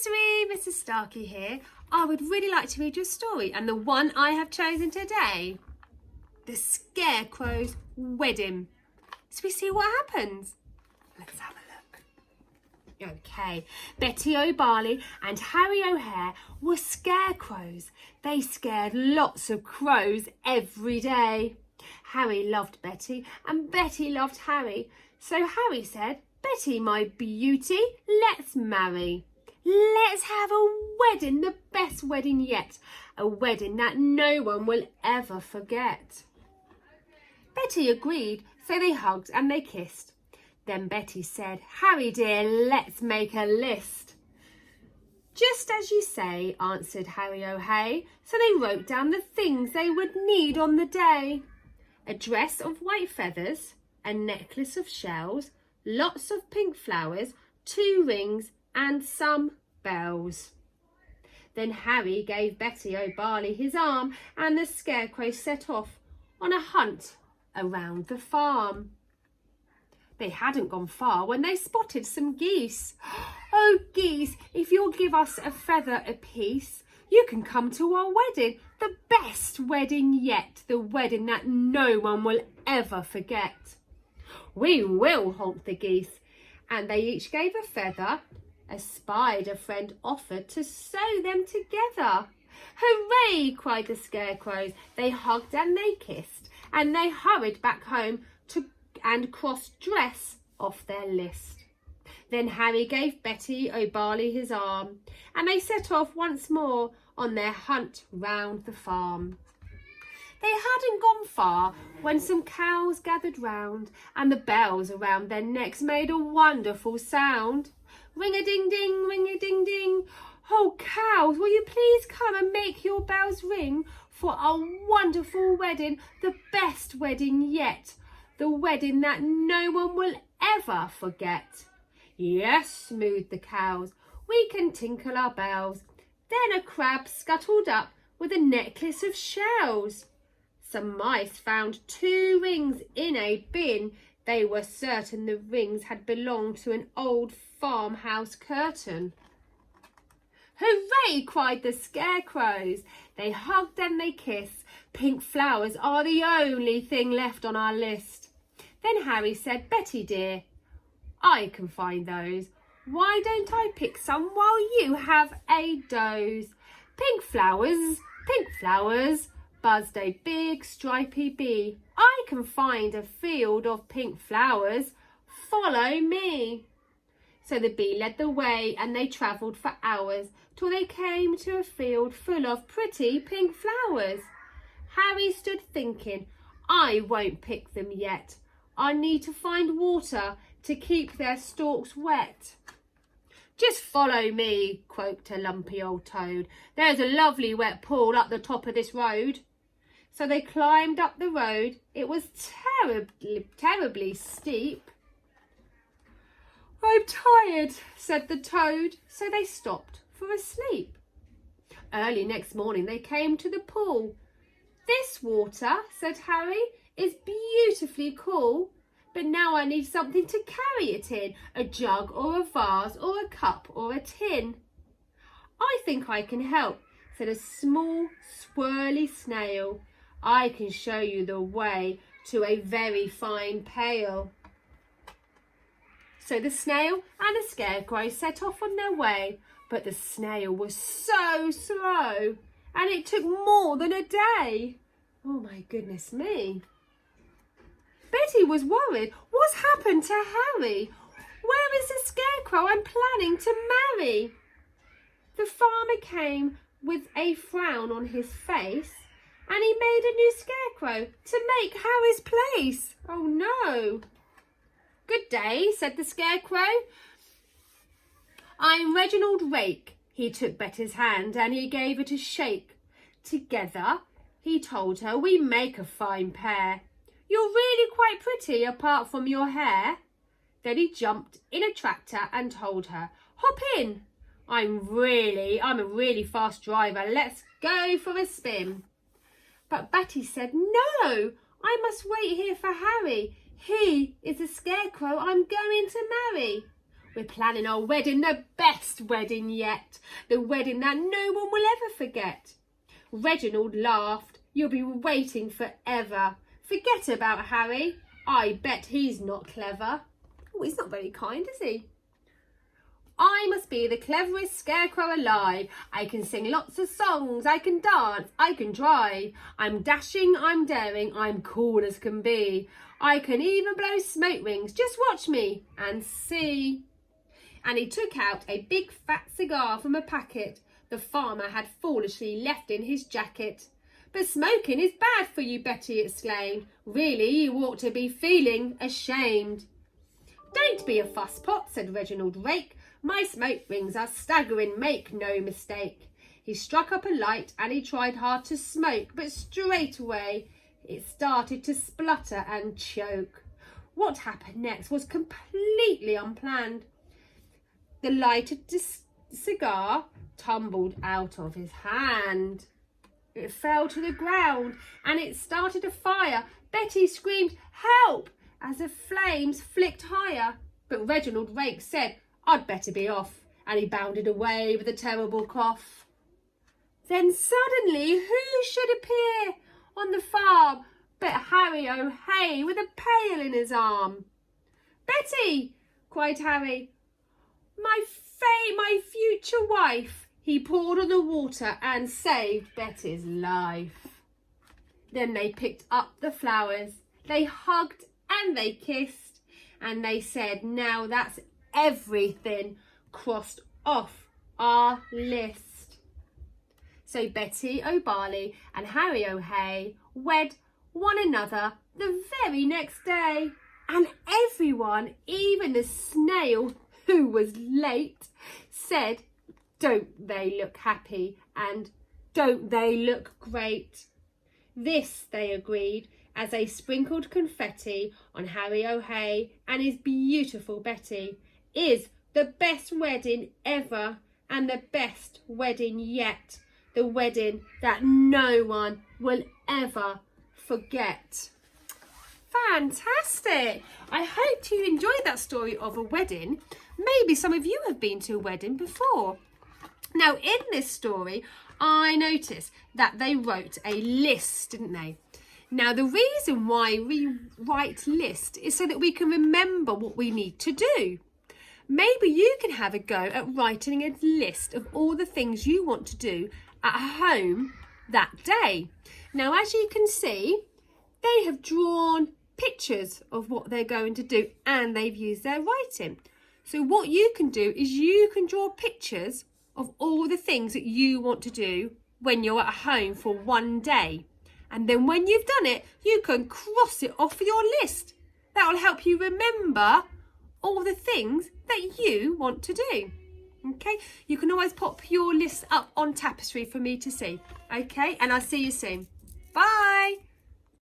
Nursery, Mrs. Starkey here. I would really like to read your story, and the one I have chosen today, the Scarecrows Wedding. So we see what happens. Let's have a look. Okay, Betty O'Barley and Harry O'Hare were scarecrows. They scared lots of crows every day. Harry loved Betty and Betty loved Harry. So Harry said, "Betty, my beauty, let's marry. Let's have a wedding, the best wedding yet. A wedding that no one will ever forget." Betty agreed, so they hugged and they kissed. Then Betty said, "Harry dear, let's make a list." "Just as you say," answered Harry O'Hare. So they wrote down the things they would need on the day. A dress of white feathers, a necklace of shells, lots of pink flowers, 2 rings and some bells. Then Harry gave Betty O'Barley his arm and the Scarecrows set off on a hunt around the farm. They hadn't gone far when they spotted some geese. "Oh geese, if you'll give us a feather apiece, you can come to our wedding, the best wedding yet, the wedding that no one will ever forget." "We will," honked the geese, and they each gave a feather. A spider friend offered to sew them together. "Hooray!" cried the Scarecrows. They hugged and they kissed, and they hurried back home and crossed dress off their list. Then Harry gave Betty O'Barley his arm, and they set off once more on their hunt round the farm. They hadn't gone far when some cows gathered round, and the bells around their necks made a wonderful sound. Ring-a-ding-ding, ring-a-ding-ding. "Oh, cows, will you please come and make your bells ring for our wonderful wedding, the best wedding yet, the wedding that no one will ever forget?" "Yes," moved the cows, "we can tinkle our bells." Then a crab scuttled up with a necklace of shells. Some mice found 2 rings in a bin. They were certain the rings had belonged to an old farmhouse curtain. "Hooray!" cried the Scarecrows. They hugged and they kissed. "Pink flowers are the only thing left on our list." Then Harry said, "Betty dear, I can find those. Why don't I pick some while you have a doze?" Pink flowers, buzzed a big stripy bee. "I can find a field of pink flowers. Follow me." So the bee led the way, and they travelled for hours till they came to a field full of pretty pink flowers. Harry stood thinking, "I won't pick them yet. I need to find water to keep their stalks wet." "Just follow me," croaked a lumpy old toad. "There's a lovely wet pool up the top of this road." So they climbed up the road. It was terribly steep. "I'm tired," said the toad, so they stopped for a sleep. Early next morning they came to the pool. "This water," said Harry, "is beautifully cool, but now I need something to carry it in, a jug or a vase or a cup or a tin." "I think I can help," said a small swirly snail. "I can show you the way to a very fine pail." So the snail and the Scarecrow set off on their way, but the snail was so slow, and it took more than a day. Oh my goodness me. Betty was worried. What's happened to Harry? Where is the Scarecrow I'm planning to marry? The farmer came with a frown on his face, and he made a new Scarecrow to make Harry's place. Oh no. "Good day," said the Scarecrow. "I'm Reginald Rake." He took Betty's hand and he gave it a shake. "Together," he told her, "we make a fine pair. You're really quite pretty apart from your hair." Then he jumped in a tractor and told her, "Hop in. I'm a really fast driver. Let's go for a spin." But Betty said, "No, I must wait here for Harry. He is the Scarecrow I'm going to marry." We're planning our wedding, the best wedding yet. The wedding that no one will ever forget. Reginald laughed. You'll be waiting forever. Forget about Harry. I bet he's not clever. Oh, he's not very kind, is he? I must be the cleverest scarecrow alive. I can sing lots of songs, I can dance, I can drive. I'm dashing, I'm daring, I'm cool as can be. I can even blow smoke rings, just watch me and see. And he took out a big fat cigar from a packet the farmer had foolishly left in his jacket. But smoking is bad for you, Betty exclaimed. Really, you ought to be feeling ashamed. Don't be a fusspot, said Reginald Rake. My smoke rings are staggering, make no mistake. He struck up a light and he tried hard to smoke, but straight away it started to splutter and choke. What happened next was completely unplanned. The lighted cigar tumbled out of his hand. It fell to the ground and it started a fire. Betty screamed, "Help!" as the flames flicked higher. But Reginald Rake said, "I'd better be off," and he bounded away with a terrible cough. Then suddenly who should appear on the farm but Harry O'Hay with a pail in his arm. "Betty!" cried Harry. My future wife." He poured on the water and saved Betty's life. Then they picked up the flowers. They hugged and they kissed. And they said, now that's everything crossed off our list. So Betty O'Barley and Harry O'Hay wed one another the very next day. And everyone, even the snail who was late, said, "Don't they look happy and don't they look great?" This, they agreed, as they sprinkled confetti on Harry O'Hay and his beautiful Betty, is the best wedding ever and the best wedding yet. The wedding that no one will ever forget. Fantastic! I hope you enjoyed that story of a wedding. Maybe some of you have been to a wedding before. Now, in this story, I noticed that they wrote a list, didn't they? Now, the reason why we write list is so that we can remember what we need to do. Maybe you can have a go at writing a list of all the things you want to do at home that day. Now, as you can see, they have drawn pictures of what they're going to do and they've used their writing. So what you can do is you can draw pictures of all the things that you want to do when you're at home for one day. And then when you've done it, you can cross it off your list. That will help you remember all the things that you want to do. Okay, you can always pop your list up on tapestry for me to see. Okay, and I'll see you soon. Bye.